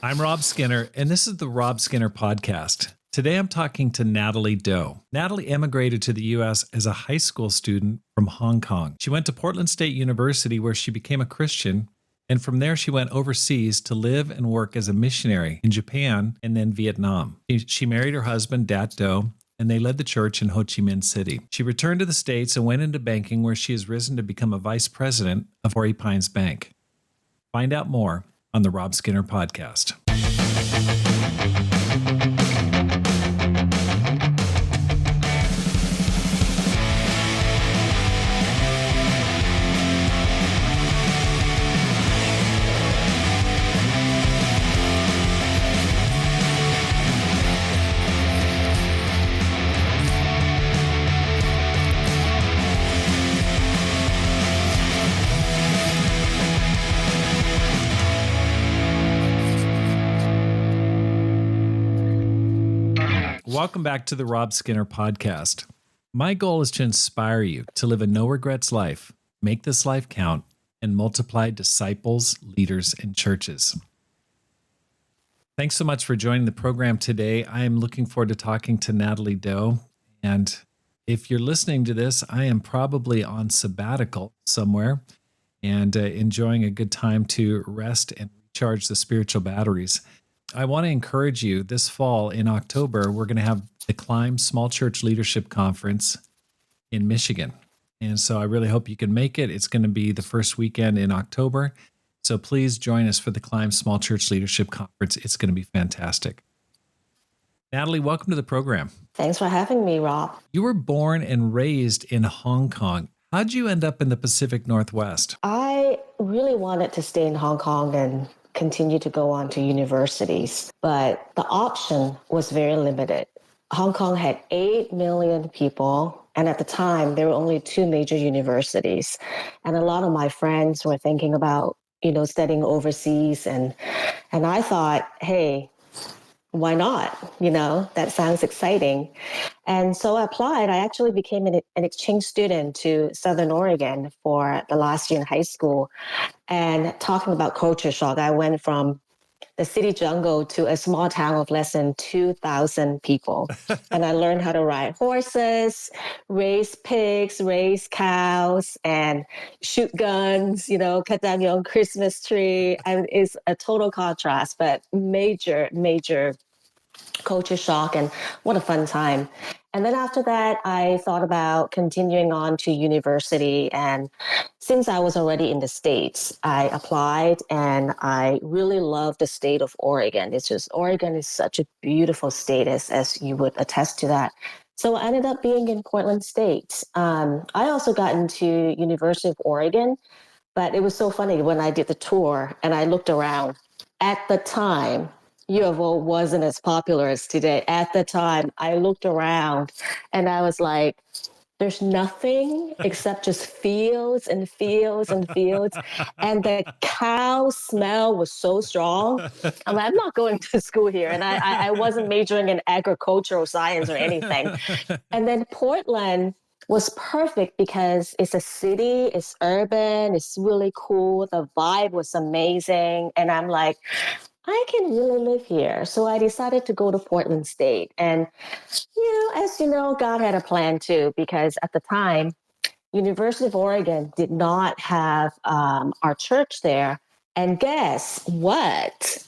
I'm Rob Skinner, and this is the Rob Skinner Podcast. Today I'm talking to Natalie Do. Natalie emigrated to the U.S. as a high school student from Hong Kong. She went to Portland State University where she became a Christian, and from there she went overseas to live and work as a missionary in Japan and then Vietnam. She married her husband, Dat Do, and they led the church in Ho Chi Minh City. She returned to the States and went into banking where she has risen to become a vice president of Torrey Bank. Find out more on the Rob Skinner Podcast. Welcome back to the Rob Skinner Podcast. My goal is to inspire you to live a no-regrets life, make this life count, and multiply disciples, leaders, and churches. Thanks so much for joining the program today. I am looking forward to talking to Natalie Do. And if you're listening to this, I am probably on sabbatical somewhere and enjoying a good time to rest and recharge the spiritual batteries. I want to encourage you this fall in October, we're going to have the Climb Small Church Leadership Conference in Michigan. And so I really hope you can make it. It's going to be the first weekend in October. So please join us for the Climb Small Church Leadership Conference. It's going to be fantastic. Natalie, welcome to the program. Thanks for having me, Rob. You were born and raised in Hong Kong. How'd you end up in the Pacific Northwest? I really wanted to stay in Hong Kong and continue to go on to universities, but the option was very limited. Hong Kong had 8 million people, and at the time, there were only 2 major universities. And a lot of my friends were thinking about, studying overseas, and I thought, hey, why not? That sounds exciting. And so I applied. I actually became an exchange student to Southern Oregon for the last year in high school. And talking about culture shock, I went from the city jungle to a small town of less than 2,000 people. And I learned how to ride horses, raise pigs, raise cows, and shoot guns, cut down your own Christmas tree. And it's a total contrast, but major culture shock, and what a fun time. And then after that, I thought about continuing on to university. And since I was already in the States, I applied, and I really love the state of Oregon. Oregon is such a beautiful state, as you would attest to that. So I ended up being in Portland State. I also got into University of Oregon, but it was so funny when I did the tour and I looked around. At the time, U of O wasn't as popular as today. At the time, I looked around and I was like, there's nothing except just fields and fields and fields. And the cow smell was so strong. I'm like, I'm not going to school here. And I wasn't majoring in agricultural science or anything. And then Portland was perfect because it's a city, it's urban, it's really cool. The vibe was amazing. And I'm like, I can really live here. So I decided to go to Portland State. And, as you know, God had a plan too, because at the time, University of Oregon did not have our church there. And guess what?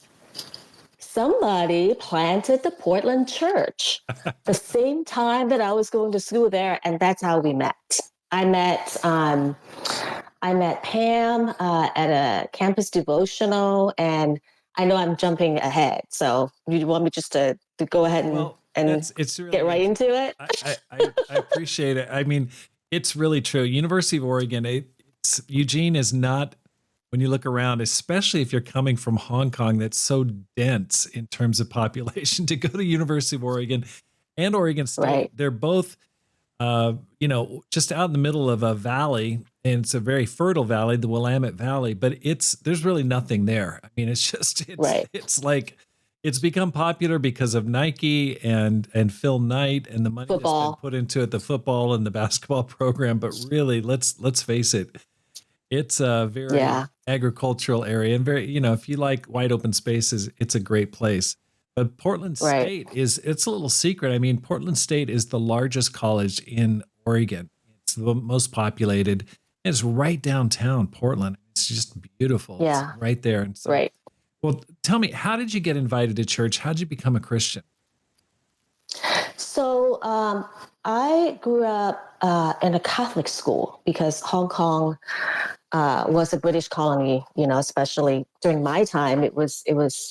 Somebody planted the Portland church the same time that I was going to school there. And that's how we met. I met Pam at a campus devotional, and I know I'm jumping ahead, so you want me just to go ahead and it's really, get right into it? I appreciate it. I mean, it's really true. University of Oregon, Eugene is not, when you look around, especially if you're coming from Hong Kong, that's so dense in terms of population, to go to University of Oregon and Oregon State. Right. They're both, just out in the middle of a valley, and it's a very fertile valley, the Willamette Valley, but there's really nothing there. I mean, it's like, it's become popular because of Nike and Phil Knight and the money that's been put into it, the football and the basketball program. But really, let's face it, it's very agricultural area and very, if you like wide open spaces, it's a great place. But Portland Right. State it's a little secret. I mean, Portland State is the largest college in Oregon. It's the most populated. And it's right downtown Portland. It's just beautiful. It's Yeah. right there. And so, Right. well, tell me, how did you get invited to church? How did you become a Christian? So I grew up in a Catholic school because Hong Kong was a British colony. Especially during my time, it was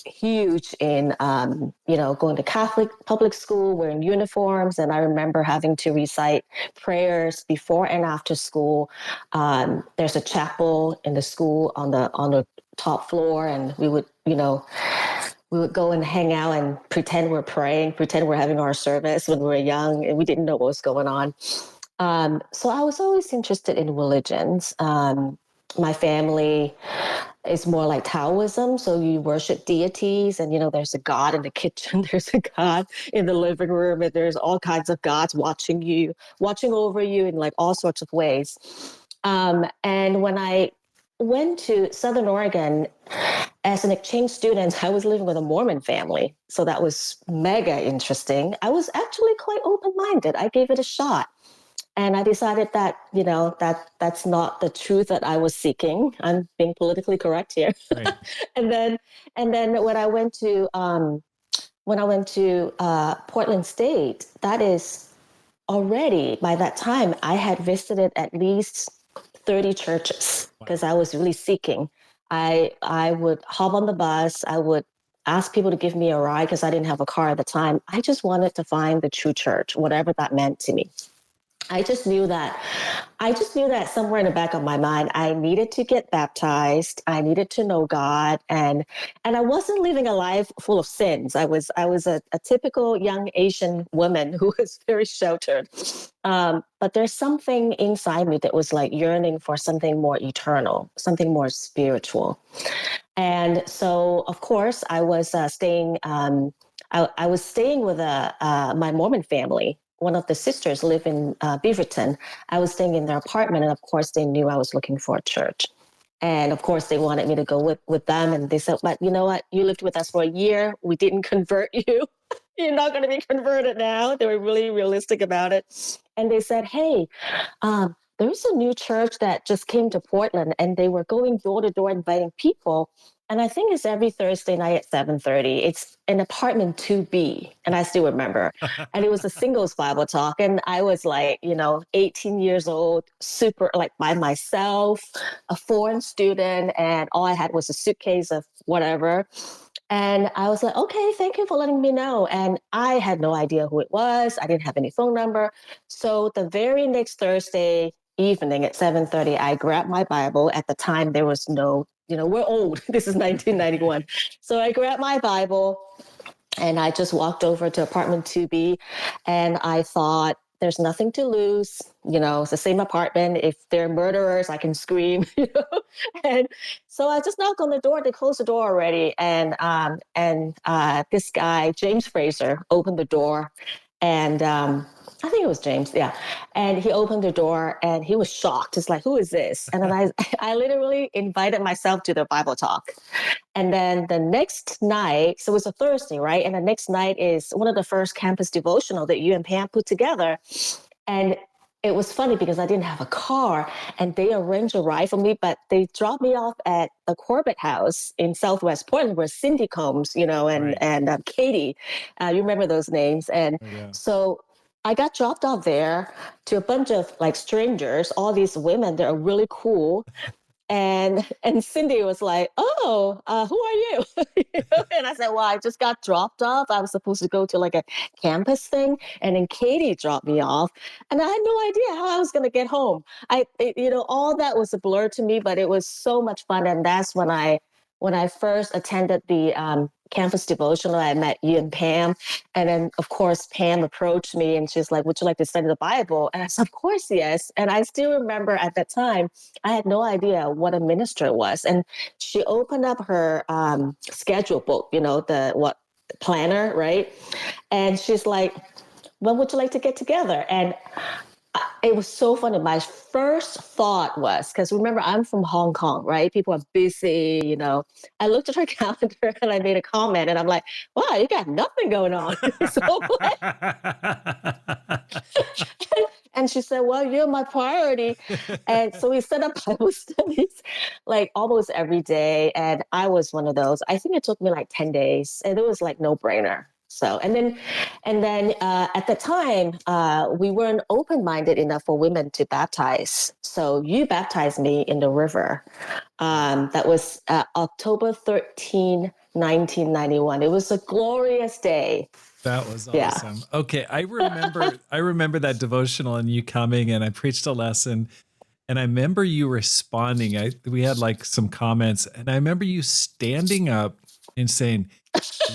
huge in going to Catholic public school, wearing uniforms, and I remember having to recite prayers before and after school. There's a chapel in the school on the top floor, and we would go and hang out and pretend we're praying, pretend we're having our service when we were young, and we didn't know what was going on. So I was always interested in religions. My family is more like Taoism, so you worship deities, and there's a God in the kitchen, there's a God in the living room, and there's all kinds of gods watching you, watching over you in like all sorts of ways. And when I went to Southern Oregon as an exchange student, I was living with a Mormon family. So that was mega interesting. I was actually quite open-minded. I gave it a shot. And I decided that, that's not the truth that I was seeking. I'm being politically correct here. Right. and then and then when I went to Portland State, that is already by that time I had visited at least 30 churches because I was really seeking. I would hop on the bus. I would ask people to give me a ride because I didn't have a car at the time. I just wanted to find the true church, whatever that meant to me. I just knew that somewhere in the back of my mind, I needed to get baptized. I needed to know God, and I wasn't living a life full of sins. I was a typical young Asian woman who was very sheltered. But there's something inside me that was like yearning for something more eternal, something more spiritual. And so, of course, I was staying. I was staying with my Mormon family. One of the sisters lived in Beaverton. I was staying in their apartment, and of course, they knew I was looking for a church. And of course, they wanted me to go with them. And they said, "But you know what? You lived with us for a year. We didn't convert you. You're not going to be converted now." They were really realistic about it. And they said, "Hey, there's a new church that just came to Portland, and they were going door to door inviting people. And I think it's every Thursday night at 7:30. It's an apartment 2B." And I still remember. And it was a singles Bible talk. And I was like, 18 years old, super like by myself, a foreign student. And all I had was a suitcase of whatever. And I was like, "Okay, thank you for letting me know." And I had no idea who it was. I didn't have any phone number. So the very next Thursday evening at 7:30, I grabbed my Bible. At the time, there was no, we're old. This is 1991. So I grabbed my Bible and I just walked over to apartment 2B, and I thought, there's nothing to lose. It's the same apartment. If they're murderers, I can scream. And so I just knocked on the door. They closed the door already. And this guy, James Fraser, opened the door. And I think it was James, yeah. And he opened the door and he was shocked. It's like, "Who is this?" And then I literally invited myself to the Bible talk. And then the next night, so it was a Thursday, right? And the next night is one of the first campus devotional that you and Pam put together. And it was funny because I didn't have a car and they arranged a ride for me, but they dropped me off at the Corbett House in Southwest Portland where Cindy Combs, and, Right. and Katie, you remember those names. And Oh, yeah. so I got dropped off there to a bunch of like strangers, all these women that are really cool. And Cindy was like, "Oh, who are you?" And I said, "Well, I just got dropped off. I was supposed to go to like a campus thing, and then Katie dropped me off, and I had no idea how I was going to get home. All that was a blur to me, but it was so much fun, and that's when I first attended the campus devotional. I met you and Pam, and then of course Pam approached me and she's like, "Would you like to study the Bible?" And I said, "Of course, yes." And I still remember at that time I had no idea what a minister was. And she opened up her schedule book, the planner, right? And she's like, "When would you like to get together?" And It was so funny. My first thought was, because remember, I'm from Hong Kong, right? People are busy, you know. I looked at her calendar and I made a comment and I'm like, wow, you got nothing going on. So, and she said, well, you're my priority. And so we set up Bible studies like almost every day. And I was one of those. I think it took me like 10 days and it was like no brainer. So, and then at the time, we weren't open-minded enough for women to baptize. So you baptized me in the river. That was October 13, 1991. It was a glorious day. That was Yeah. awesome. Okay, I remember that devotional and you coming and I preached a lesson and I remember you responding. We had like some comments and I remember you standing up and saying,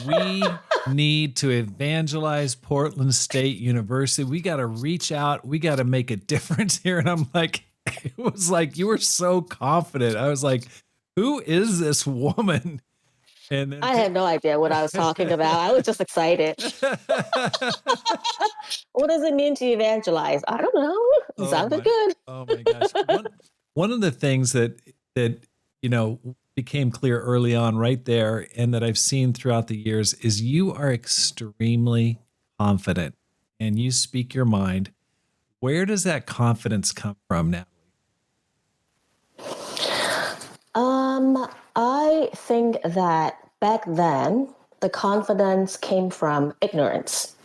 "We need to evangelize Portland State University. We got to reach out. We got to make a difference here." And I'm like, it was like you were so confident. I was like, "Who is this woman?" And then I had no idea what I was talking about. I was just excited. What does it mean to evangelize? I don't know. It Oh sounded my, good. oh my gosh. One of the things that became clear early on right there and that I've seen throughout the years is you are extremely confident and you speak your mind. Where does that confidence come from, Natalie? I think that back then the confidence came from ignorance.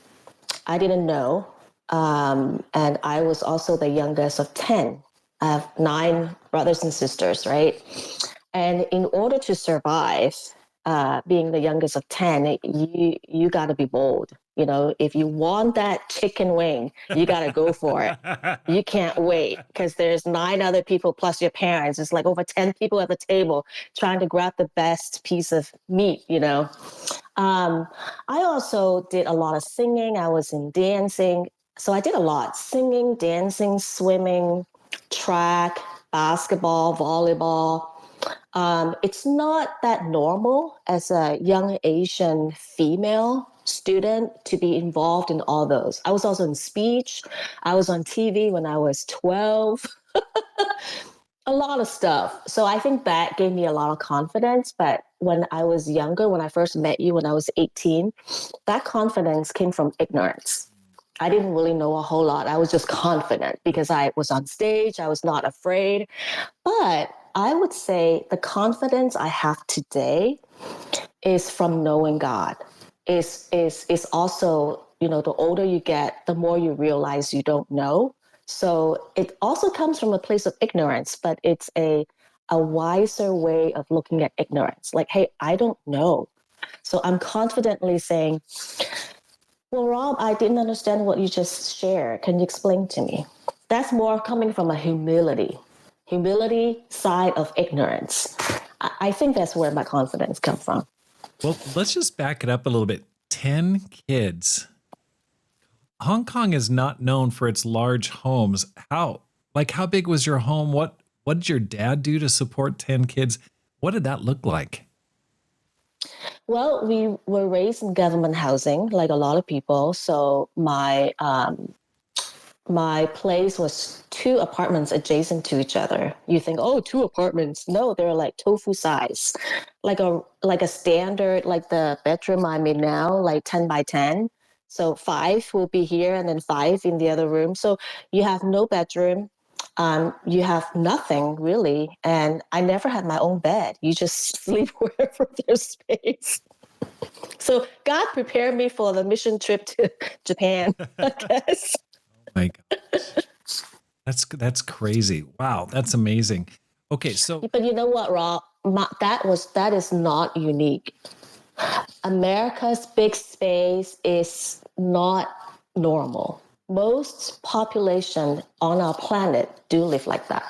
I didn't know. And I was also the youngest of 10. I have 9 brothers and sisters, right? And in order to survive, being the youngest of 10, you got to be bold. You know, if you want that chicken wing, you got to go for it. You can't wait because there's 9 other people plus your parents. It's like over 10 people at the table trying to grab the best piece of meat, you know. Um, I also did a lot of singing. I was in dancing. So I did a lot singing, dancing, swimming, track, basketball, volleyball. It's not that normal as a young Asian female student to be involved in all those. I was also in speech. I was on TV when I was 12. A lot of stuff. So I think that gave me a lot of confidence. But when I was younger, when I first met you, when I was 18, that confidence came from ignorance. I didn't really know a whole lot. I was just confident because I was on stage. I was not afraid. But I would say the confidence I have today is from knowing God. Is also, you know, the older you get, the more you realize you don't know. So it also comes from a place of ignorance, but it's a wiser way of looking at ignorance. Like, hey, I don't know. So I'm confidently saying, well, Rob, I didn't understand what you just shared. Can you explain to me? That's more coming from a humility side of ignorance. I think that's where my confidence comes from. Well, let's just back it up a little bit. 10 kids. Hong Kong is not known for its large homes. How big was your home? What did your dad do to support 10 kids? What did that look like? Well, we were raised in government housing, like a lot of people. So my place was 2 apartments adjacent to each other. You think, oh, 2 apartments? No, they're like tofu size, like a standard, like the bedroom I'm in now, like 10 by 10. So 5 will be here, and then 5 in the other room. So you have no bedroom. You have nothing really, and I never had my own bed. You just sleep wherever there's space. So God prepared me for the mission trip to Japan, I guess. My gosh. That's crazy. Wow, that's amazing. Okay, so But you know what, Rob? That is not unique. America's big space is not normal. Most population on our planet do live like that.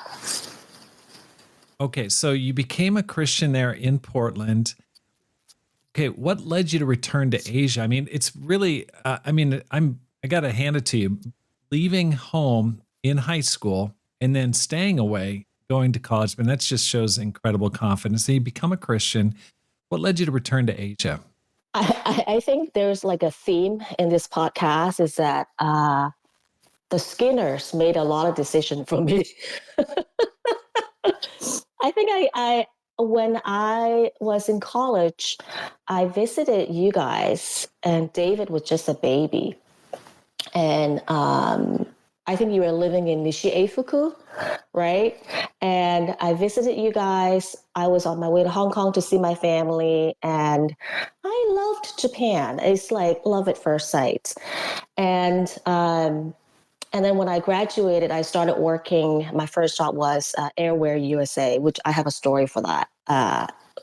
okay, so you became a Christian there in Portland. Okay, what led you to return to Asia? I mean, it's really I got to hand it to you. Leaving home in high school and then staying away, going to college, and that just shows incredible confidence. Then you become a Christian. What led you to return to Asia? I think there's like a theme in this podcast is that the Skinners made a lot of decision for me. I think when I was in college, I visited you guys, and David was just a baby. And I think you were living in Nishi-Eifuku, right? And I visited you guys. I was on my way to Hong Kong to see my family, and I loved Japan. It's like love at first sight. And then when I graduated, I started working. My first job was Airwear USA, which I have a story for that.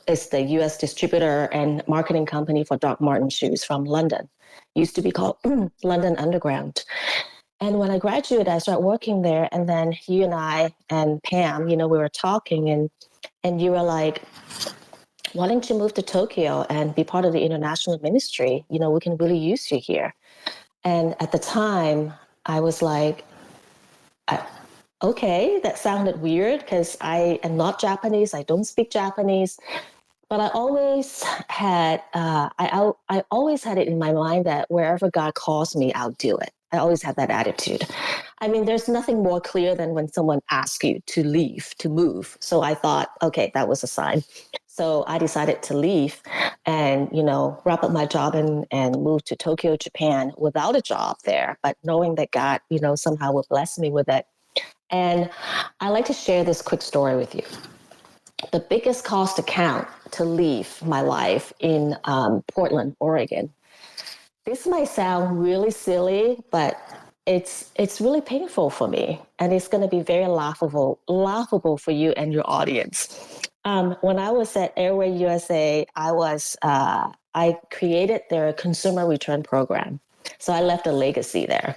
It's the US distributor and marketing company for Doc Martens shoes from London. Used to be called London Underground. And when I graduated, I started working there. And then you and I and Pam, we were talking, and you were like, why don't you move to Tokyo and be part of the international ministry? We can really use you here. And at the time, I was like, okay, that sounded weird because I am not Japanese. I don't speak Japanese. But I always had, I always had it in my mind that wherever God calls me, I'll do it. I always had that attitude. I mean, there's nothing more clear than when someone asks you to leave, to move. So I thought, okay, that was a sign. So I decided to leave and, wrap up my job and move to Tokyo, Japan without a job there, but knowing that God, somehow would bless me with it. And I like to share this quick story with you. The biggest cost account to leave my life in Portland, Oregon. This might sound really silly, but it's really painful for me, and it's going to be very laughable for you and your audience. When I was at Airway USA, I created their consumer return program, so I left a legacy there.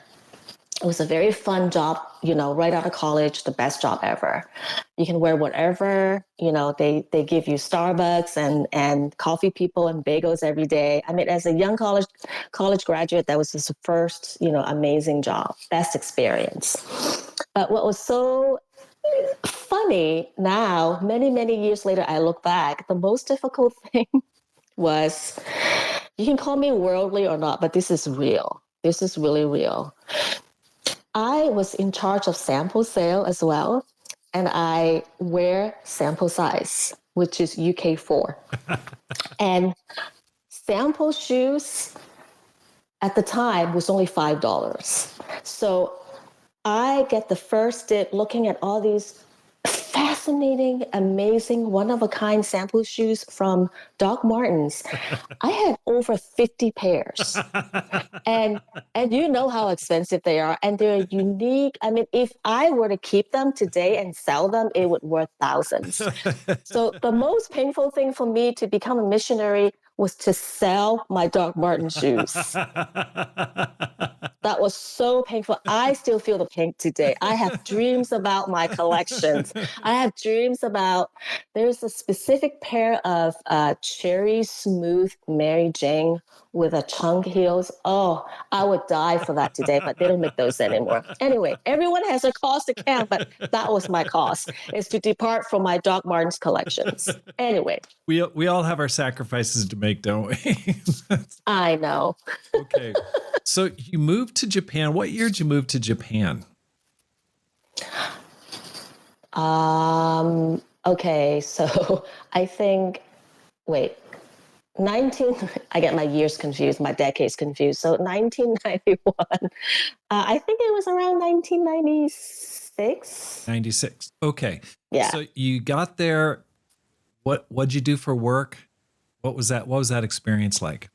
It was a very fun job, right out of college, the best job ever. You can wear whatever, they give you Starbucks and coffee people and bagels every day. I mean, as a young college graduate, that was just the first, amazing job, best experience. But what was so funny now, many, many years later, I look back, the most difficult thing was, you can call me worldly or not, but this is real. This is really real. I was in charge of sample sale as well, and I wear sample size, which is UK4. And sample shoes at the time was only $5. So I get the first dip looking at all these fascinating, amazing, one-of-a-kind sample shoes from Doc Martens. I had over 50 pairs. And you know how expensive they are. And they're unique. I mean, if I were to keep them today and sell them, it would worth thousands. So the most painful thing for me to become a missionary was to sell my Doc Marten shoes. That was so painful. I still feel the pain today. I have dreams about my collections. I have dreams about, there's a specific pair of cherry smooth Mary Jane with a chunk heels. Oh, I would die for that today, but they don't make those anymore. Anyway, everyone has a cost account, but that was my cost, is to depart from my Doc Martens collections. Anyway. We all have our sacrifices to make, don't we? I know. Okay. So you moved to Japan. What year did you move to Japan? Okay, so I think, I get my years confused, my decades confused. So 1991, I think it was around 1996. 96. Okay. Yeah. So you got there. What'd you do for work? What was that experience like?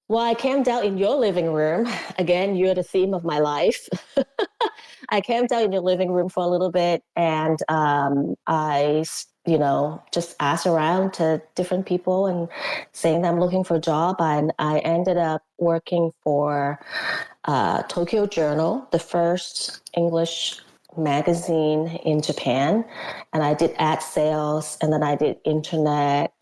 Well, I camped out in your living room. Again, you're the theme of my life. I camped out in your living room for a little bit, and I, just asked around to different people and saying that I'm looking for a job. And I ended up working for Tokyo Journal, the first English magazine in Japan. And I did ad sales, and then I did internet.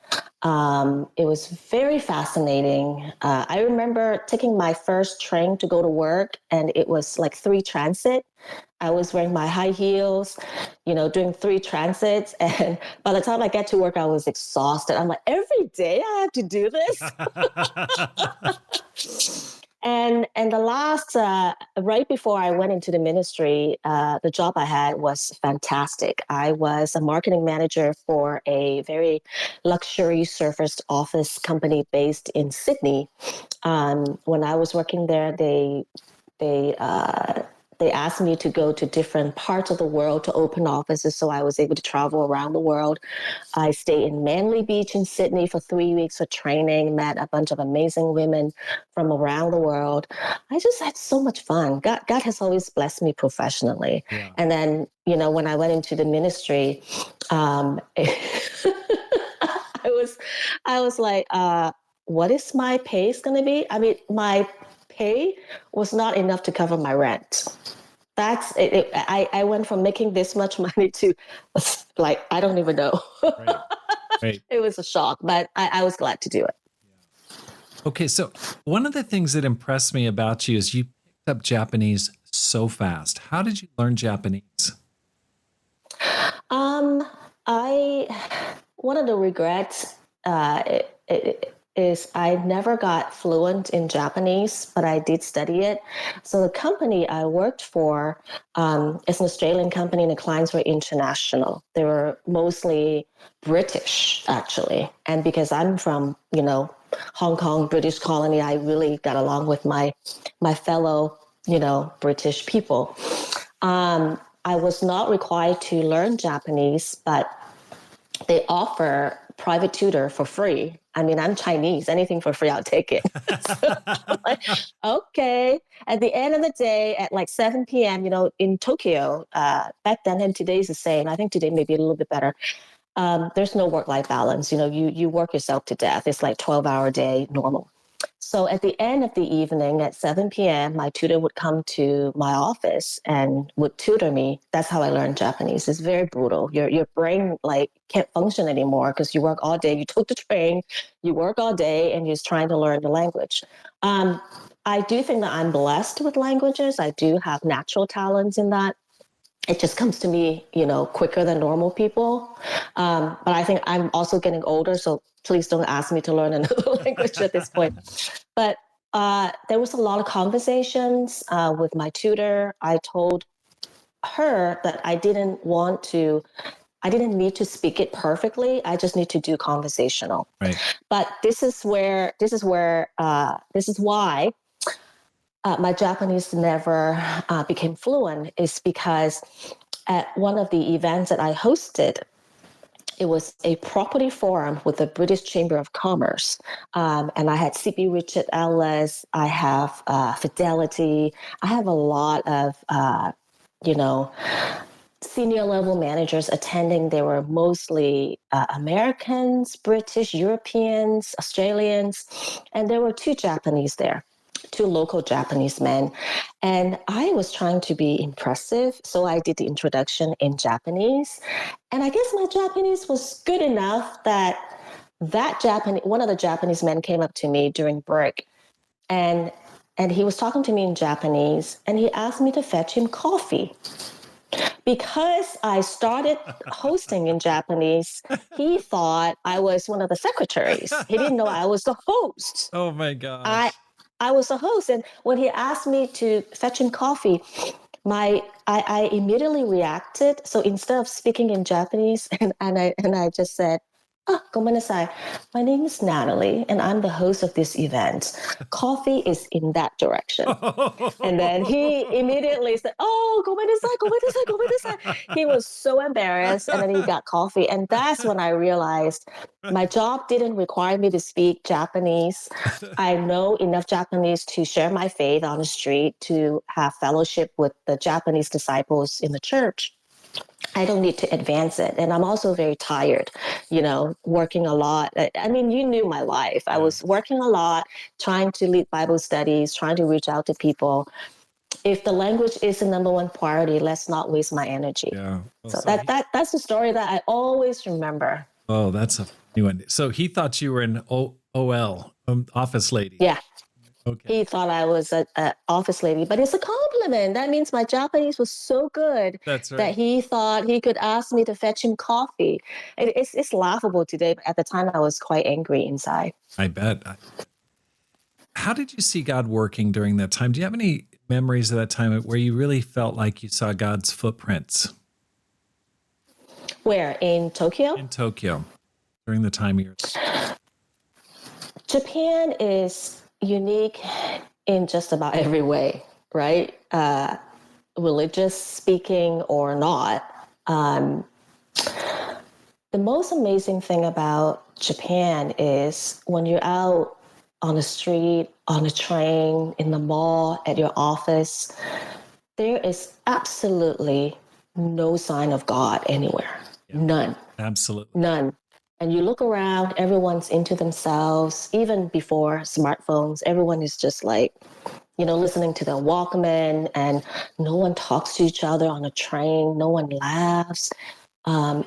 It was very fascinating. I remember taking my first train to go to work, and it was like 3 transit. I was wearing my high heels, doing 3 transits. And by the time I get to work, I was exhausted. I'm like, every day I have to do this. And the last right before I went into the ministry, the job I had was fantastic. I was a marketing manager for a very luxury serviced office company based in Sydney. When I was working there, they they asked me to go to different parts of the world to open offices, so I was able to travel around the world. I stayed in Manly Beach in Sydney for 3 weeks for training, met a bunch of amazing women from around the world. I just had so much fun. God has always blessed me professionally. Yeah. And then, when I went into the ministry, I was like, what is my pace going to be? I mean, my pay was not enough to cover my rent. That's it. I went from making this much money to like, I don't even know. Right. Right. It was a shock, but I was glad to do it. Okay, so one of the things that impressed me about you is you picked up Japanese so fast. How did you learn Japanese? Um, I One of the regrets is I never got fluent in Japanese, but I did study it. So the company I worked for is an Australian company, and the clients were international. They were mostly British, actually, and because I'm from Hong Kong, British colony, I really got along with my fellow British people. I was not required to learn Japanese, but they offer private tutor for free. I mean, I'm Chinese. Anything for free, I'll take it. So I'm like, okay. At the end of the day, at like 7 p.m., in Tokyo, back then and today's the same. I think today may be a little bit better. There's no work-life balance. You work yourself to death. It's like 12-hour day normal. So at the end of the evening at 7 p.m., my tutor would come to my office and would tutor me. That's how I learned Japanese. It's very brutal. Your brain can't function anymore because you work all day. You took the train, you work all day, and you're just trying to learn the language. I do think that I'm blessed with languages. I do have natural talents in that. It just comes to me, quicker than normal people. But I think I'm also getting older, so please don't ask me to learn another language at this point. But there was a lot of conversations with my tutor. I told her that I didn't need to speak it perfectly. I just need to do conversational. Right. But this is why my Japanese never became fluent, is because at one of the events that I hosted, it was a property forum with the British Chamber of Commerce. And I had CP Richard Ellis, I have Fidelity, I have a lot of, senior level managers attending. They were mostly Americans, British, Europeans, Australians, and there were two Japanese there. Two local Japanese men. And I was trying to be impressive. So I did the introduction in Japanese. And I guess my Japanese was good enough that one of the Japanese men came up to me during break. And he was talking to me in Japanese, and he asked me to fetch him coffee. Because I started hosting in Japanese, he thought I was one of the secretaries. He didn't know I was the host. Oh my gosh. I was a host, and when he asked me to fetch him coffee, I immediately reacted. So instead of speaking in Japanese, and I just said, "Gomenasai, my name is Natalie, and I'm the host of this event. Coffee is in that direction." And then he immediately said, "Oh, gomenasai." He was so embarrassed, and then he got coffee, and that's when I realized my job didn't require me to speak Japanese. I know enough Japanese to share my faith on the street, to have fellowship with the Japanese disciples in the church. I don't need to advance it. And I'm also very tired, working a lot. I mean, you knew my life. I was working a lot, trying to lead Bible studies, trying to reach out to people. If the language is the number one priority, let's not waste my energy. Yeah. Well, so that's the story that I always remember. Oh, that's a funny one. So he thought you were an OL, office lady. Yeah. Okay. He thought I was an office lady, but it's a compliment. That means my Japanese was so good that he thought he could ask me to fetch him coffee. It's laughable today, but at the time I was quite angry inside. I bet. How did you see God working during that time? Do you have any memories of that time where you really felt like you saw God's footprints Where? In Tokyo? in Tokyo during the time you were? Japan is unique in just about every way, right? Religious speaking or not. Um, the most amazing thing about Japan is when you're out on the street, on the train, in the mall, at your office, there is absolutely no sign of God anywhere. Yeah, None. absolutely. None. And you look around, everyone's into themselves. Even before smartphones, everyone is just like, listening to their Walkman, and no one talks to each other on a train. No one laughs.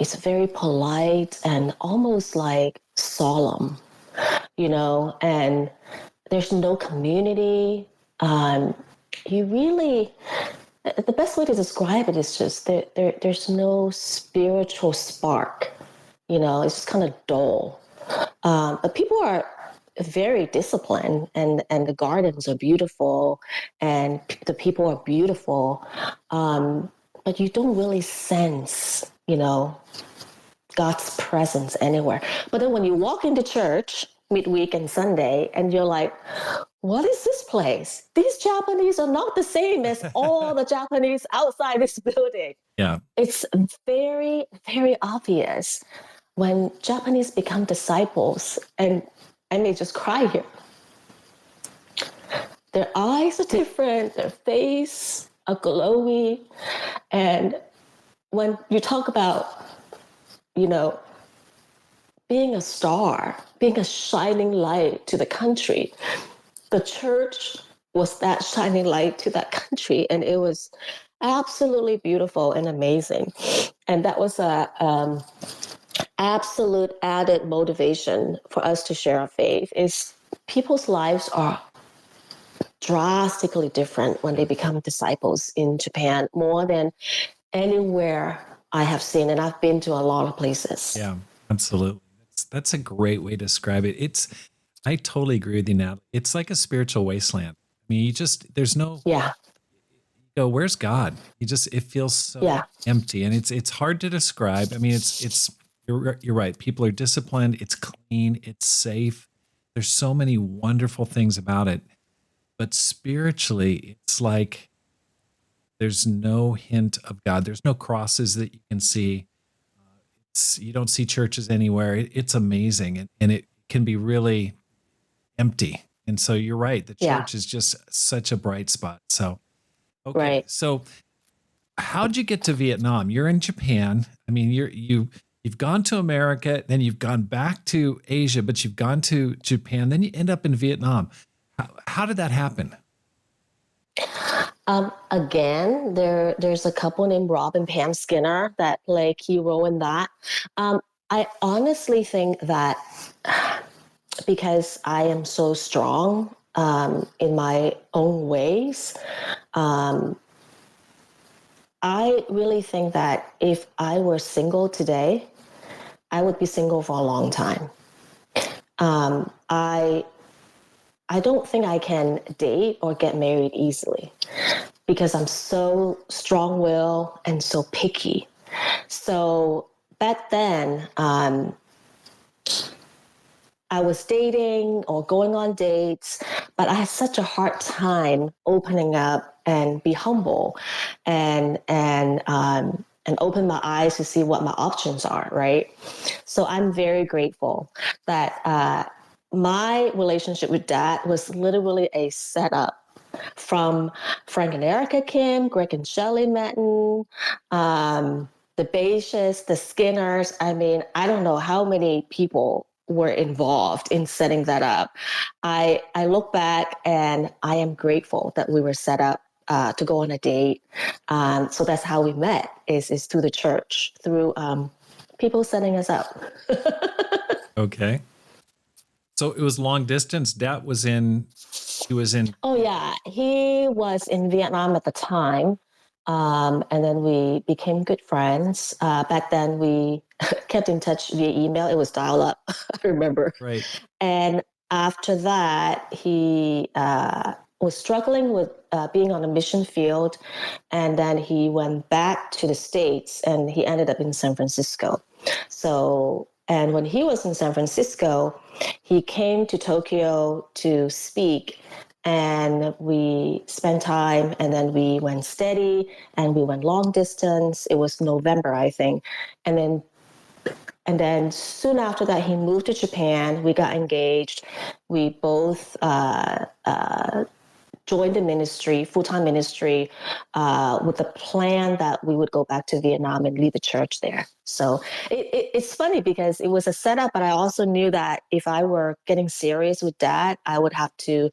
It's very polite and almost like solemn, and there's no community. You really, the best way to describe it is just there's no spiritual spark. It's just kind of dull. But people are very disciplined, and the gardens are beautiful, and the people are beautiful. But you don't really sense, God's presence anywhere. But then when you walk into church midweek and Sunday, and you're like, what is this place? These Japanese are not the same as all the Japanese outside this building. Yeah. It's very, very obvious when Japanese become disciples, and I may just cry here. Their eyes are different, their face are glowy. And when you talk about, being a star, being a shining light to the country, the church was that shining light to that country. And it was absolutely beautiful and amazing. And that was a absolute added motivation for us to share our faith. Is people's lives are drastically different when they become disciples in Japan, more than anywhere I have seen. And I've been to a lot of places. Yeah, absolutely. That's a great way to describe it. I totally agree with you, Natalie. It's like a spiritual wasteland. I mean, there's no, Yeah. where's God? It feels so Yeah. empty, and it's hard to describe. I mean, you're right. People are disciplined. It's clean. It's safe. There's so many wonderful things about it, but spiritually, it's like there's no hint of God. There's no crosses that you can see. You don't see churches anywhere. It's amazing, and it can be really empty. And so you're right. The Yeah. church is just such a bright spot. So, okay. Right. So how'd you get to Vietnam? You're in Japan. I mean, you've gone to America, then you've gone back to Asia, but you've gone to Japan, then you end up in Vietnam. How did that happen? Again, there's a couple named Rob and Pam Skinner that play a key role in that. I honestly think that because I am so strong in my own ways, I really think that if I were single today, I would be single for a long time. I don't think I can date or get married easily because I'm so strong-willed and so picky. So back then, I was dating or going on dates, but I had such a hard time opening up and be humble and open my eyes to see what my options are, right? So I'm very grateful that my relationship with Dad was literally a setup from Frank and Erica Kim, Greg and Shelley Metten, the Beishes, the Skinners. I mean, I don't know how many people were involved in setting that up. I look back and I am grateful that we were set up to go on a date. So that's how we met, is through the church, through people setting us up. Okay. So it was long distance. He was in. Oh, yeah. He was in Vietnam at the time. And then we became good friends. Back then, we kept in touch via email. It was dial up, I remember. Right. And after that, he was struggling with being on a mission field. And then he went back to the States and he ended up in San Francisco. So, and when he was in San Francisco, he came to Tokyo to speak. And we spent time, and then we went steady, and we went long distance. It was November, I think. And then soon after that, he moved to Japan. We got engaged. We both joined the ministry, full-time ministry, with the plan that we would go back to Vietnam and lead the church there. So it's funny because it was a setup, but I also knew that if I were getting serious with that, I would have to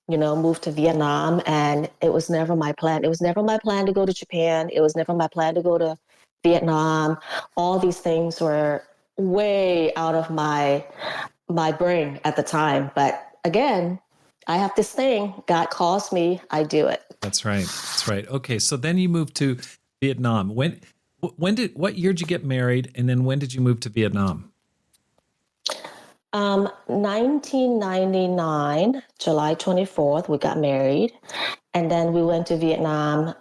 move to Vietnam. And it was never my plan. It was never my plan to go to Japan. It was never my plan to go to Vietnam. All these things were way out of my brain at the time. But again, I have this thing, God calls me, I do it. That's right. That's right. Okay. So then you moved to Vietnam. What year did you get married? And then when did you move to Vietnam? 1999, July 24th, we got married. And then we went to Vietnam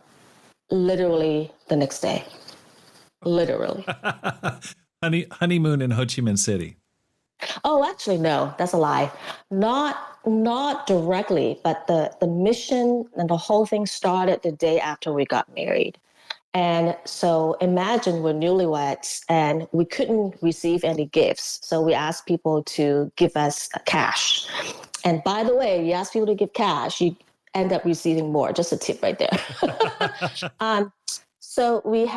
literally the next day. Literally. Honeymoon in Ho Chi Minh City. Oh, actually, no, that's a lie. Not directly, but the mission and the whole thing started the day after we got married. And so imagine we're newlyweds and we couldn't receive any gifts. So we asked people to give us cash. And by the way, you ask people to give cash, you end up receiving more. Just a tip right there. So we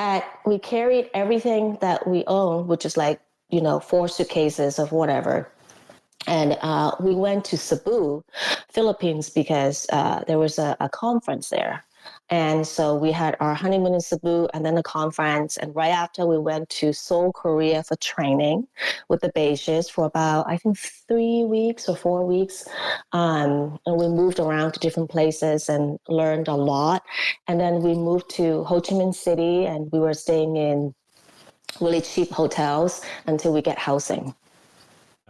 carried everything that we own, which is like, 4 suitcases of whatever. And we went to Cebu, Philippines, because there was a conference there. And so we had our honeymoon in Cebu and then a conference. And right after we went to Seoul, Korea for training with the Beige for about, I think, 3 weeks or 4 weeks. And we moved around to different places and learned a lot. And then we moved to Ho Chi Minh City and we were staying in really cheap hotels until we get housing.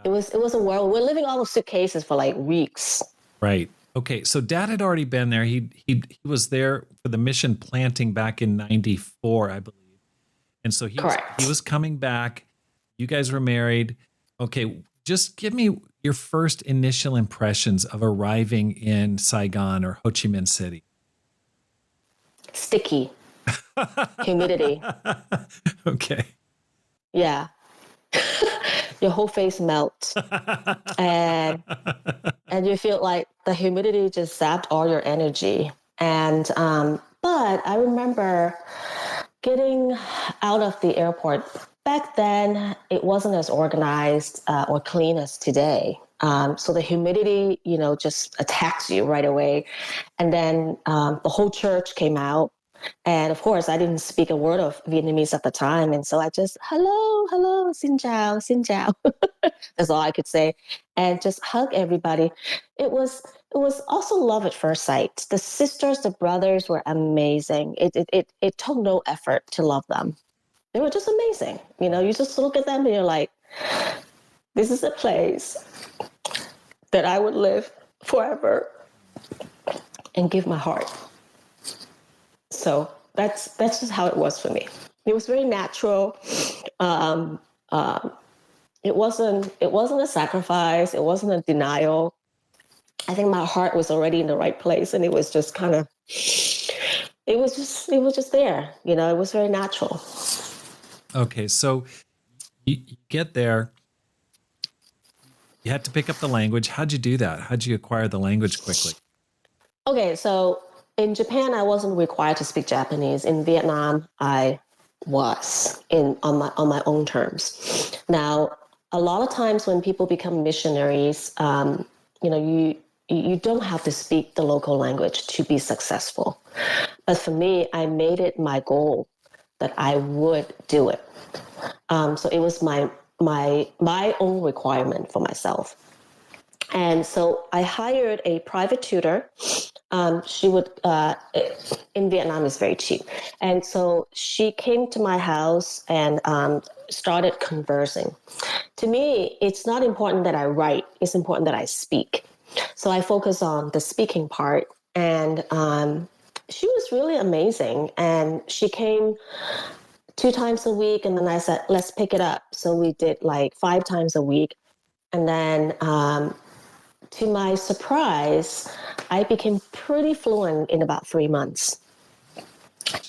It was a whirl. We're living off of suitcases for like weeks. Right. Okay. So Dad had already been there. He was there for the mission planting back in 94, I believe. And so he was coming back. You guys were married. Okay. Just give me your first initial impressions of arriving in Saigon or Ho Chi Minh City. Sticky. Humidity. Okay. Yeah. Your whole face melts. and you feel like the humidity just zapped all your energy. And but I remember getting out of the airport. Back then, it wasn't as organized or clean as today. So the humidity, just attacks you right away. And then the whole church came out. And of course, I didn't speak a word of Vietnamese at the time. And so I just, hello, xin chào, xin chào. That's all I could say. And just hug everybody. It was also love at first sight. The sisters, the brothers were amazing. It took no effort to love them. They were just amazing. You just look at them and you're like, this is a place that I would live forever and give my heart. So that's just how it was for me. It was very natural. It wasn't a sacrifice. It wasn't a denial. I think my heart was already in the right place, and it was just kind of. It was just there. It was very natural. Okay, so you get there. You had to pick up the language. How'd you do that? How'd you acquire the language quickly? Okay, so in Japan, I wasn't required to speak Japanese. In Vietnam, I was on my own terms. Now, a lot of times when people become missionaries, you don't have to speak the local language to be successful. But for me, I made it my goal that I would do it. So it was my own requirement for myself. And so I hired a private tutor. She would, in Vietnam, is very cheap. And so she came to my house and started conversing. To me, it's not important that I write, it's important that I speak. So I focus on the speaking part. And she was really amazing. And she came 2 times a week. And then I said, let's pick it up. So we did like 5 times a week. And then to my surprise, I became pretty fluent in about 3 months.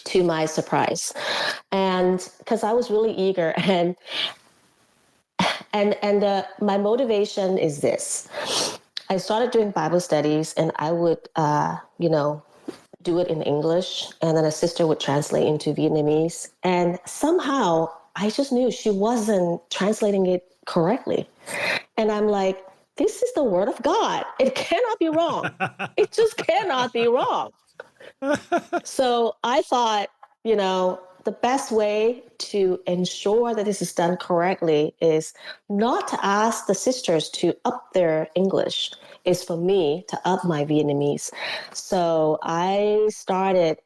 To my surprise, and because I was really eager, and my motivation is this: I started doing Bible studies, and I would, do it in English, and then a sister would translate into Vietnamese, and somehow I just knew she wasn't translating it correctly, and I'm like, this is the word of God. It cannot be wrong. It just cannot be wrong. So I thought, the best way to ensure that this is done correctly is not to ask the sisters to up their English, is for me to up my Vietnamese. So I started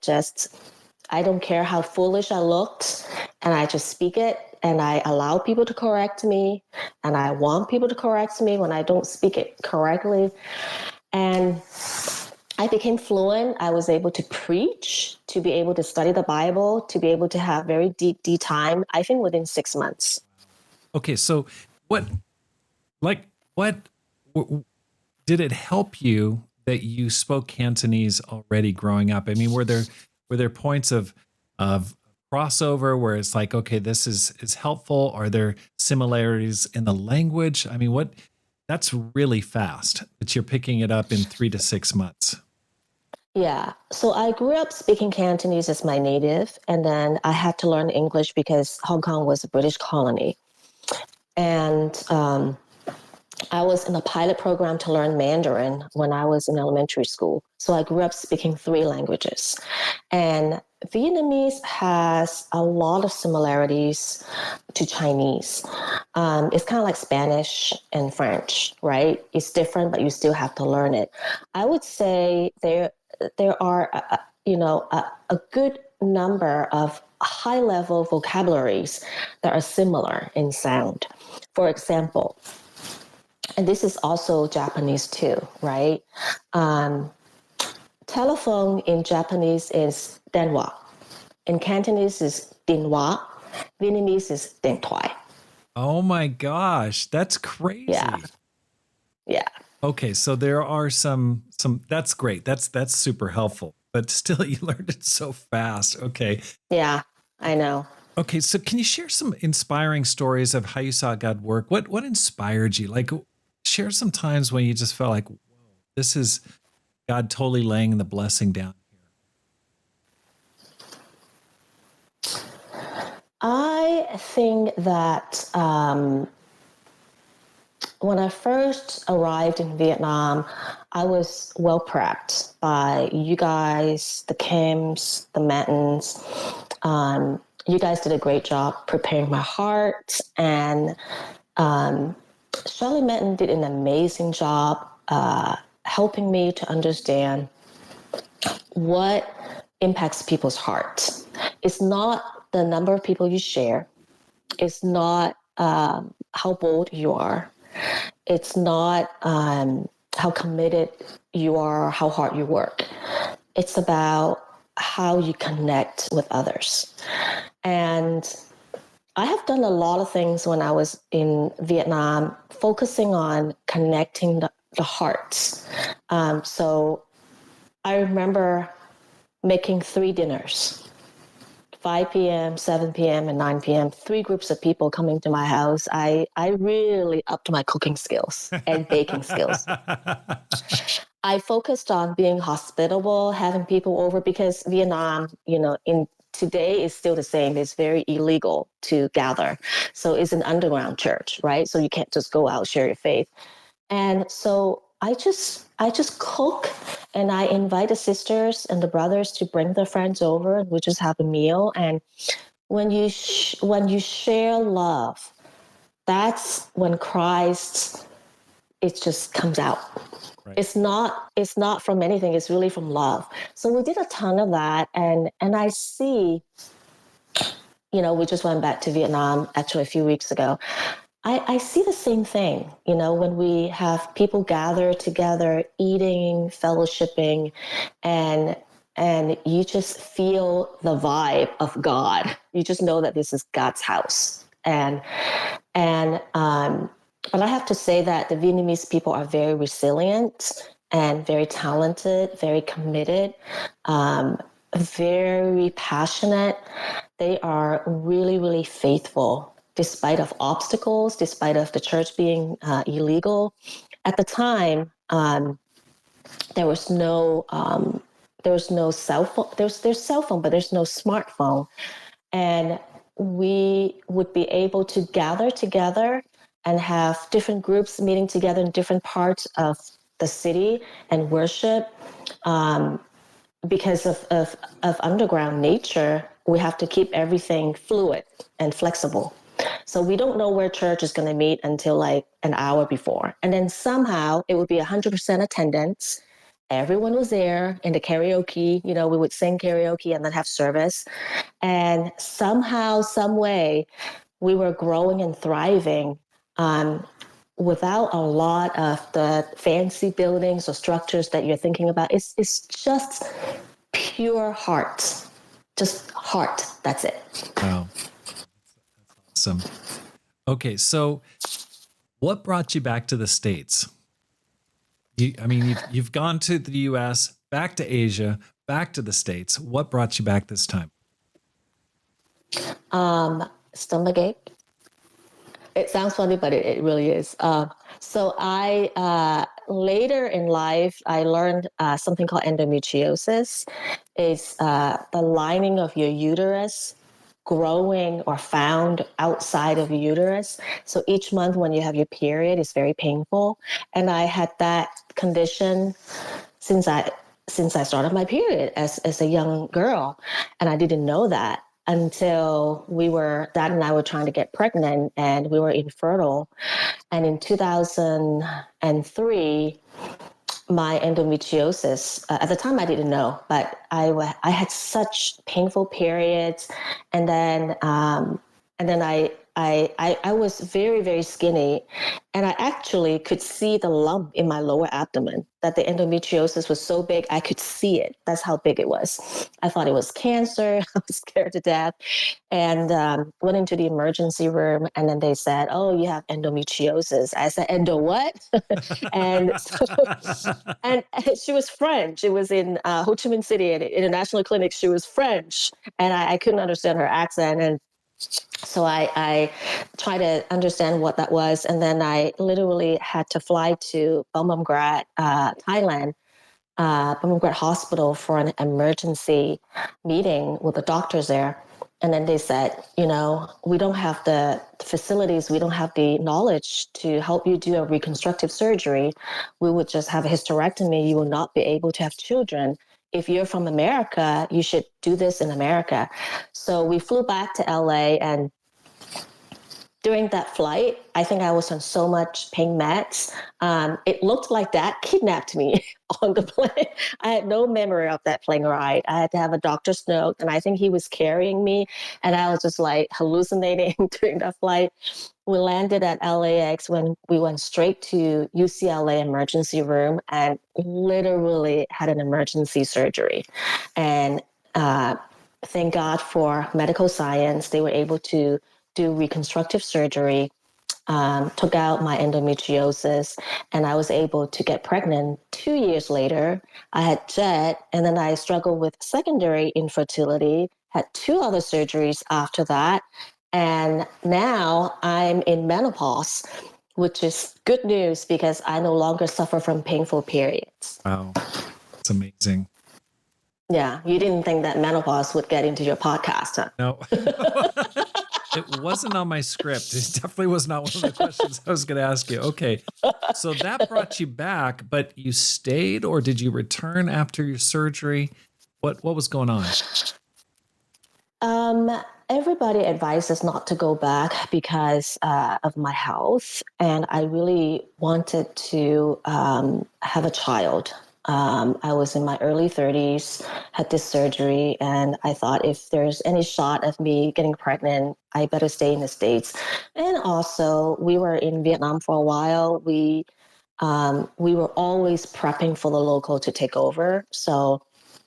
I don't care how foolish I looked, and I just speak it, and I allow people to correct me, and I want people to correct me when I don't speak it correctly. And I became fluent. I was able to preach, to be able to study the Bible, to be able to have very deep time, I think within 6 months. Okay, so what, what did it help you that you spoke Cantonese already growing up? I mean, were there points of crossover where it's like, okay, this is helpful? Are there similarities in the language? I mean, that's really fast that you're picking it up in 3 to 6 months. Yeah. So I grew up speaking Cantonese as my native, and then I had to learn English because Hong Kong was a British colony. And I was in a pilot program to learn Mandarin when I was in elementary school. So I grew up speaking 3 languages. And Vietnamese has a lot of similarities to Chinese. It's kind of like Spanish and French, right? It's different, but you still have to learn it. I would say there are, a good number of high-level vocabularies that are similar in sound. For example, and this is also Japanese too, right? Telephone in Japanese is denwa. In Cantonese is dinwa. Vietnamese is điện thoại. Oh my gosh, that's crazy. Yeah. Yeah. Okay, so there are some that's great. That's super helpful. But still you learned it so fast. Okay. Yeah, I know. Okay, so can you share some inspiring stories of how you saw God work? What inspired you? Like share some times when you just felt like, whoa, this is God totally laying the blessing down here. I think that when I first arrived in Vietnam, I was well prepped by you guys, the Kims, the Mattons. You guys did a great job preparing my heart, and Shirley Matten did an amazing job helping me to understand what impacts people's hearts. It's not the number of people you share. It's not how bold you are. It's not how committed you are, how hard you work. It's about how you connect with others. And I have done a lot of things when I was in Vietnam, focusing on connecting the hearts. So I remember making 3 dinners. 5 p.m., 7 p.m., and 9 p.m., 3 groups of people coming to my house. I really upped my cooking skills and baking skills. I focused on being hospitable, having people over, because Vietnam, in today is still the same. It's very illegal to gather. So it's an underground church, right? So you can't just go out, share your faith. And so I just cook, and I invite the sisters and the brothers to bring their friends over, and we just have a meal. And when you share love, that's when Christ it just comes out. Right. It's not from anything. It's really from love. So we did a ton of that. And I see, we just went back to Vietnam actually a few weeks ago. I see the same thing, when we have people gather together, eating, fellowshipping, and you just feel the vibe of God. You just know that this is God's house. But I have to say that the Vietnamese people are very resilient and very talented, very committed, very passionate. They are really, really faithful despite of obstacles, despite of the church being illegal. At the time, there was no cell phone. There's cell phone, but there's no smartphone, and we would be able to gather together and have different groups meeting together in different parts of the city and worship. Because of underground nature, we have to keep everything fluid and flexible. So we don't know where church is going to meet until like an hour before. And then somehow it would be 100% attendance. Everyone was there in the karaoke. We would sing karaoke and then have service. And somehow, some way, we were growing and thriving without a lot of the fancy buildings or structures that you're thinking about. It's just pure heart, just heart. That's it. Wow. Awesome. Okay, so what brought you back to the States? You've gone to the U.S., back to Asia, back to the States. What brought you back this time? Stomachache. It sounds funny, but it really is. So I later in life I learned something called endometriosis. It's the lining of your uterus growing or found outside of your uterus. So each month when you have your period, it's very painful. And I had that condition since I started my period as a young girl, and I didn't know that until Dad and I were trying to get pregnant, and we were infertile. And in 2003, my endometriosis, at the time I didn't know, but I had such painful periods. And then I was very, very skinny, and I actually could see the lump in my lower abdomen, that the endometriosis was so big, I could see it. That's how big it was. I thought it was cancer. I was scared to death, and went into the emergency room, and then they said, "Oh, you have endometriosis." I said, "Endo what?" and so, and she was French. It was in Ho Chi Minh City, at an international clinic. She was French, and I couldn't understand her accent, and so I tried to understand what that was. And then I literally had to fly to Immigrant, Thailand, Immigrant Hospital for an emergency meeting with the doctors there. And then they said, we don't have the facilities, we don't have the knowledge to help you do a reconstructive surgery. We would just have a hysterectomy. You will not be able to have children. If you're from America, you should do this in America. So we flew back to LA, and during that flight, I think I was on so much pain meds. It looked like Dad kidnapped me on the plane. I had no memory of that plane ride. I had to have a doctor's note, and I think he was carrying me, and I was just like hallucinating during that flight. We landed at LAX when we went straight to UCLA emergency room and literally had an emergency surgery. And thank God for medical science. They were able to do reconstructive surgery, took out my endometriosis, and I was able to get pregnant 2 years later. I had Jet, and then I struggled with secondary infertility, had 2 other surgeries after that. And now I'm in menopause, which is good news because I no longer suffer from painful periods. Wow. That's amazing. Yeah. You didn't think that menopause would get into your podcast, huh? No. It wasn't on my script. It definitely was not one of the questions I was going to ask you. Okay. So that brought you back, but you stayed, or did you return after your surgery? What was going on? Everybody advises not to go back because of my health, and I really wanted to have a child. I was in my early 30s, had this surgery, and I thought if there's any shot of me getting pregnant, I better stay in the States. And also, we were in Vietnam for a while. We were always prepping for the local to take over. So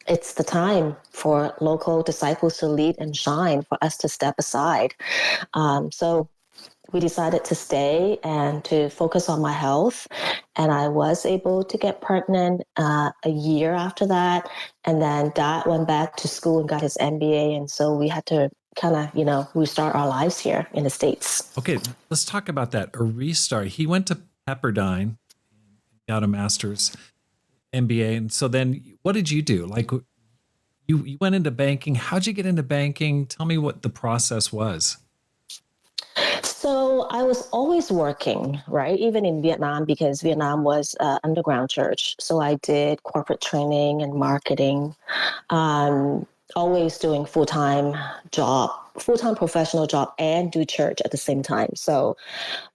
it's the time for local disciples to lead and shine, for us to step aside. So we decided to stay and to focus on my health. And I was able to get pregnant a year after that. And then Dad went back to school and got his MBA. And so we had to kind of, restart our lives here in the States. Okay, let's talk about that. A restart. He went to Pepperdine, got a master's MBA. And so then what did you do? Like you went into banking. How'd you get into banking? Tell me what the process was. So I was always working, right? Even in Vietnam, because Vietnam was an underground church. So I did corporate training and marketing, always doing full-time professional job and do church at the same time. So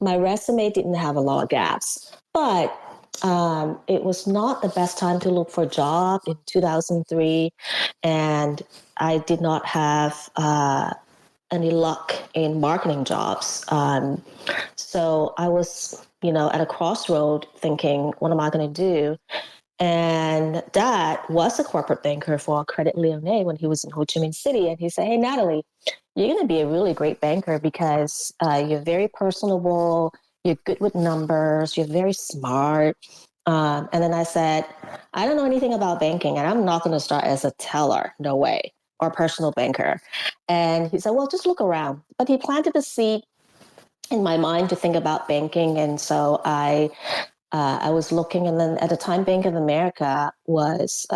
my resume didn't have a lot of gaps, but it was not the best time to look for a job in 2003. And I did not have any luck in marketing jobs. So I was, at a crossroad thinking, what am I going to do? And Dad was a corporate banker for Credit Lyonnais when he was in Ho Chi Minh City. And he said, hey, Natalie, you're going to be a really great banker because you're very personable, you're good with numbers, you're very smart. And then I said, I don't know anything about banking, and I'm not going to start as a teller, no way, or personal banker. And he said, well, just look around. But he planted a seed in my mind to think about banking. And so I was looking, and then at the time, Bank of America was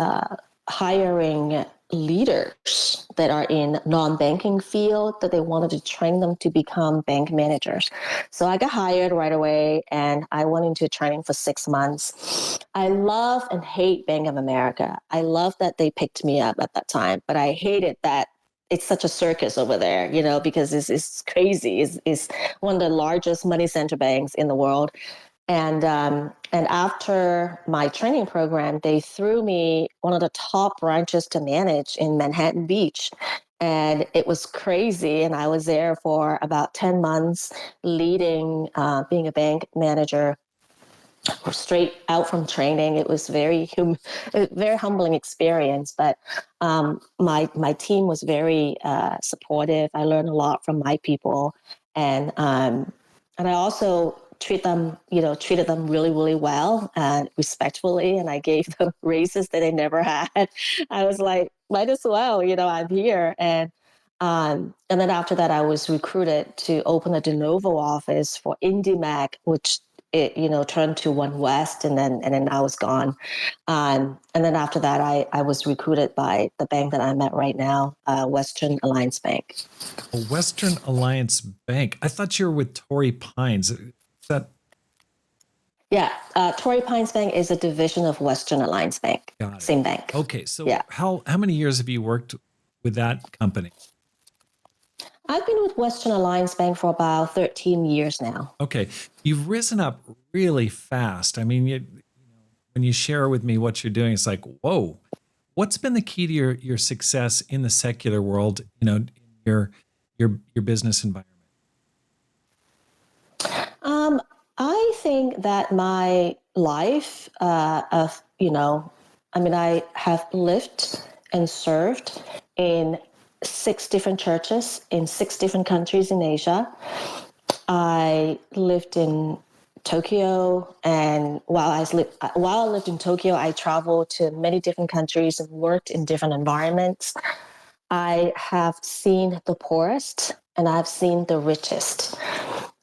hiring leaders that are in non-banking field that they wanted to train them to become bank managers. So I got hired right away, and I went into training for 6 months. I love and hate Bank of America. I love that they picked me up at that time, but I hated that it's such a circus over there, because it's crazy. It's one of the largest money center banks in the world. And after my training program, they threw me one of the top branches to manage in Manhattan Beach. And it was crazy. And I was there for about 10 months leading, being a bank manager straight out from training. It was very humbling experience, but my team was very supportive. I learned a lot from my people, and I also treated them really, really well and respectfully. And I gave them raises that they never had. I was like, might as well, I'm here. And then after that, I was recruited to open a de novo office for IndyMac, which it turned to One West, and then I was gone. And then after that, I was recruited by the bank that I'm at right now, Western Alliance Bank. Western Alliance Bank. I thought you were with Torrey Pines. Is that? Yeah, Torrey Pines Bank is a division of Western Alliance Bank. Same bank. Okay, so yeah. How many years have you worked with that company? I've been with Western Alliance Bank for about 13 years now. Okay. You've risen up really fast. I mean, when you share with me what you're doing, it's like, whoa. What's been the key to your success in the secular world, in your business environment? I think that my life I have lived and served in 6 different churches in 6 different countries in Asia. I lived in Tokyo, and while I lived in Tokyo, I traveled to many different countries and worked in different environments. I have seen the poorest and I've seen the richest.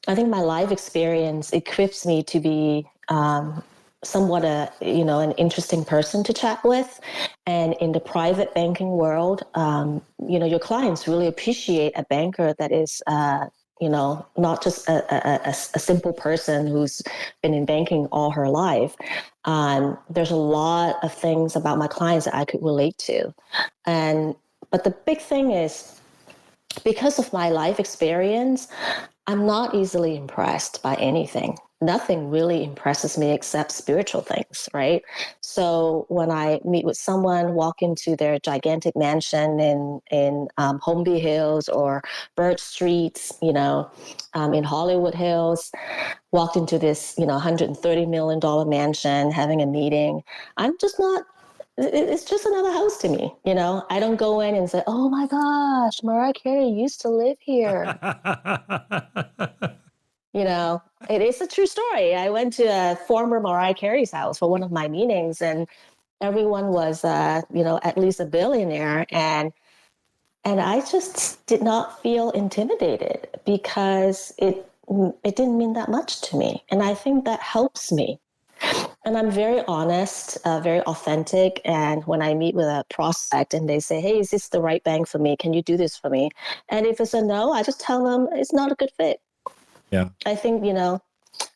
I think my life experience equips me to be somewhat an interesting person to chat with. And in the private banking world, your clients really appreciate a banker that is, not just a simple person who's been in banking all her life. There's a lot of things about my clients that I could relate to. But the big thing is, because of my life experience, I'm not easily impressed by anything. Nothing really impresses me except spiritual things, right? So when I meet with someone, walk into their gigantic mansion in Holmby Hills or Birch Streets, in Hollywood Hills, walked into this, $130 million mansion, having a meeting, I'm just not. It's just another house to me. I don't go in and say, "Oh my gosh, Mariah Carey used to live here." It is a true story. I went to a former Mariah Carey's house for one of my meetings, and everyone was, at least a billionaire, and I just did not feel intimidated because it didn't mean that much to me, and I think that helps me. And I'm very honest, very authentic. And when I meet with a prospect and they say, "Hey, is this the right bank for me? Can you do this for me?" And if it's a no, I just tell them it's not a good fit. Yeah. I think,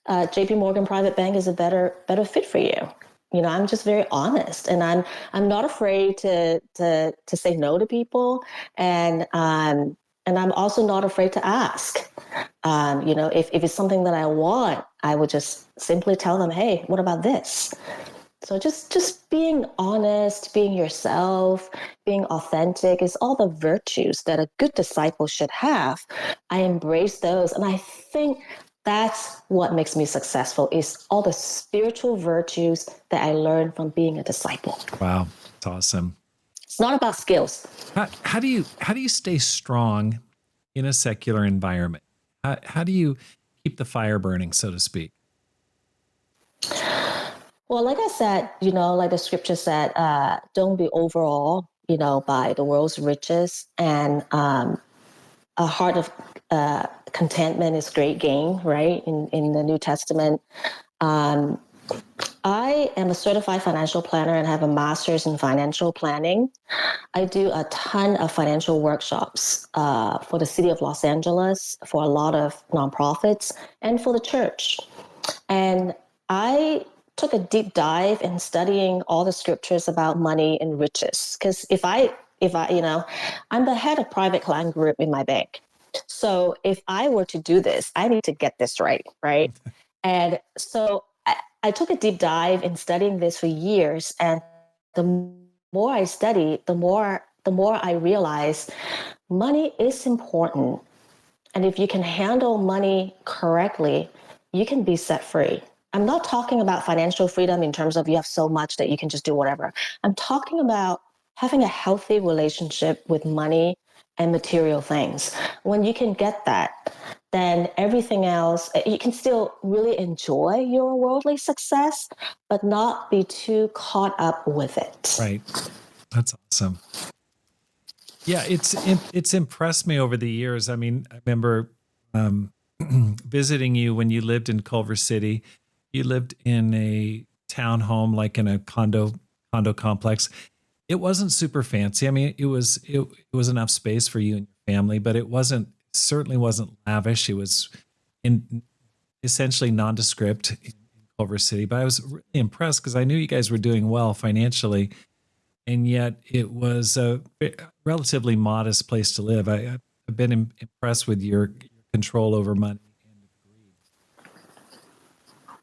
JP Morgan Private Bank is a better fit for you. I'm just very honest, and I'm not afraid to say no to people, and I'm also not afraid to ask. If it's something that I want, I would just simply tell them, "Hey, what about this?" So just being honest, being yourself, being authentic is all the virtues that a good disciple should have. I embrace those, and I think that's what makes me successful, is all the spiritual virtues that I learned from being a disciple. Wow. That's awesome. It's not about skills. How do you stay strong in a secular environment? How do you keep the fire burning, so to speak? Well, like I said, like the scripture said, don't be overawed, by the world's riches, and a heart of contentment is great gain, right? In the New Testament. I am a certified financial planner and have a master's in financial planning. I do a ton of financial workshops for the city of Los Angeles, for a lot of nonprofits, and for the church. And I took a deep dive in studying all the scriptures about money and riches. Because if I, I'm the head of private client group in my bank. So if I were to do this, I need to get this right, right? And so I took a deep dive in studying this for years, and the more I study, the more I realize money is important. And if you can handle money correctly, you can be set free. I'm not talking about financial freedom in terms of you have so much that you can just do whatever. I'm talking about having a healthy relationship with money and material things. When you can get that, then everything else, you can still really enjoy your worldly success, but not be too caught up with it. Right. That's awesome. Yeah, it's impressed me over the years. I mean, I remember visiting you when you lived in Culver City. You lived in a townhome, like in a condo complex. It wasn't super fancy. I mean, it was enough space for you and your family, but it certainly wasn't lavish. It was in essentially nondescript in Culver City. But I was really impressed because I knew you guys were doing well financially, and yet it was a relatively modest place to live. I've been impressed with your control over money.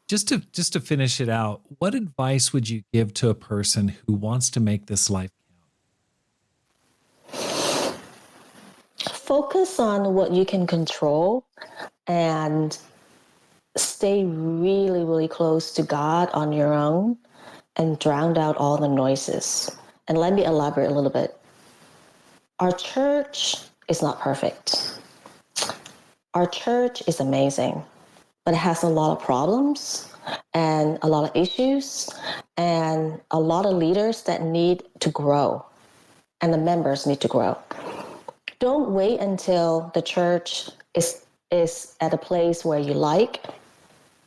Just to finish it out, what advice would you give to a person who wants to make this life count? Focus on what you can control and stay really, really close to God on your own and drown out all the noises. And let me elaborate a little bit. Our church is not perfect. Our church is amazing, but it has a lot of problems and a lot of issues and a lot of leaders that need to grow, and the members need to grow. Don't wait until the church is at a place where you like.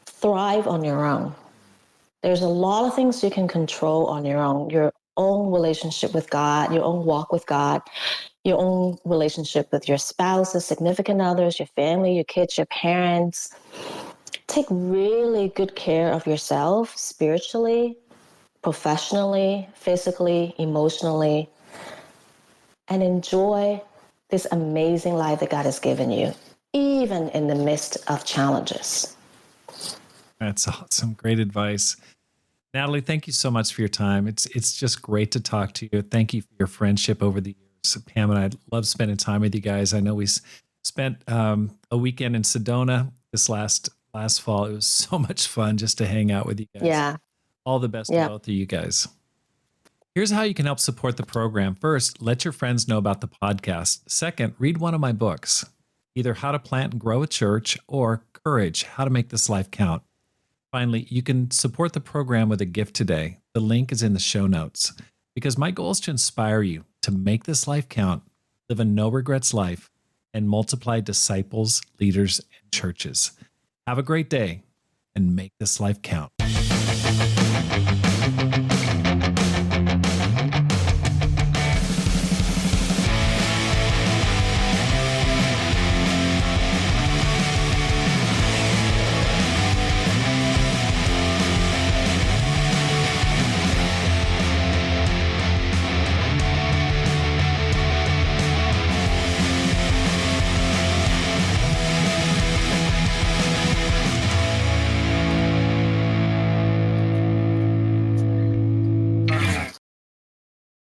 Thrive on your own. There's a lot of things you can control on your own relationship with God, your own walk with God, your own relationship with your spouses, significant others, your family, your kids, your parents. Take really good care of yourself spiritually, professionally, physically, emotionally, and enjoy this amazing life that God has given you, even in the midst of challenges. That's awesome. Great advice. Natalie, thank you so much for your time. It's just great to talk to you. Thank you for your friendship over the years. Pam and I love spending time with you guys. I know we spent a weekend in Sedona this last fall. It was so much fun just to hang out with you guys. Yeah. All the best to both of you guys. Here's how you can help support the program. First, let your friends know about the podcast. Second, read one of my books, either How to Plant and Grow a Church or Courage, How to Make This Life Count. Finally, you can support the program with a gift today. The link is in the show notes, because my goal is to inspire you to make this life count, live a no regrets life, and multiply disciples, leaders, and churches. Have a great day and make this life count.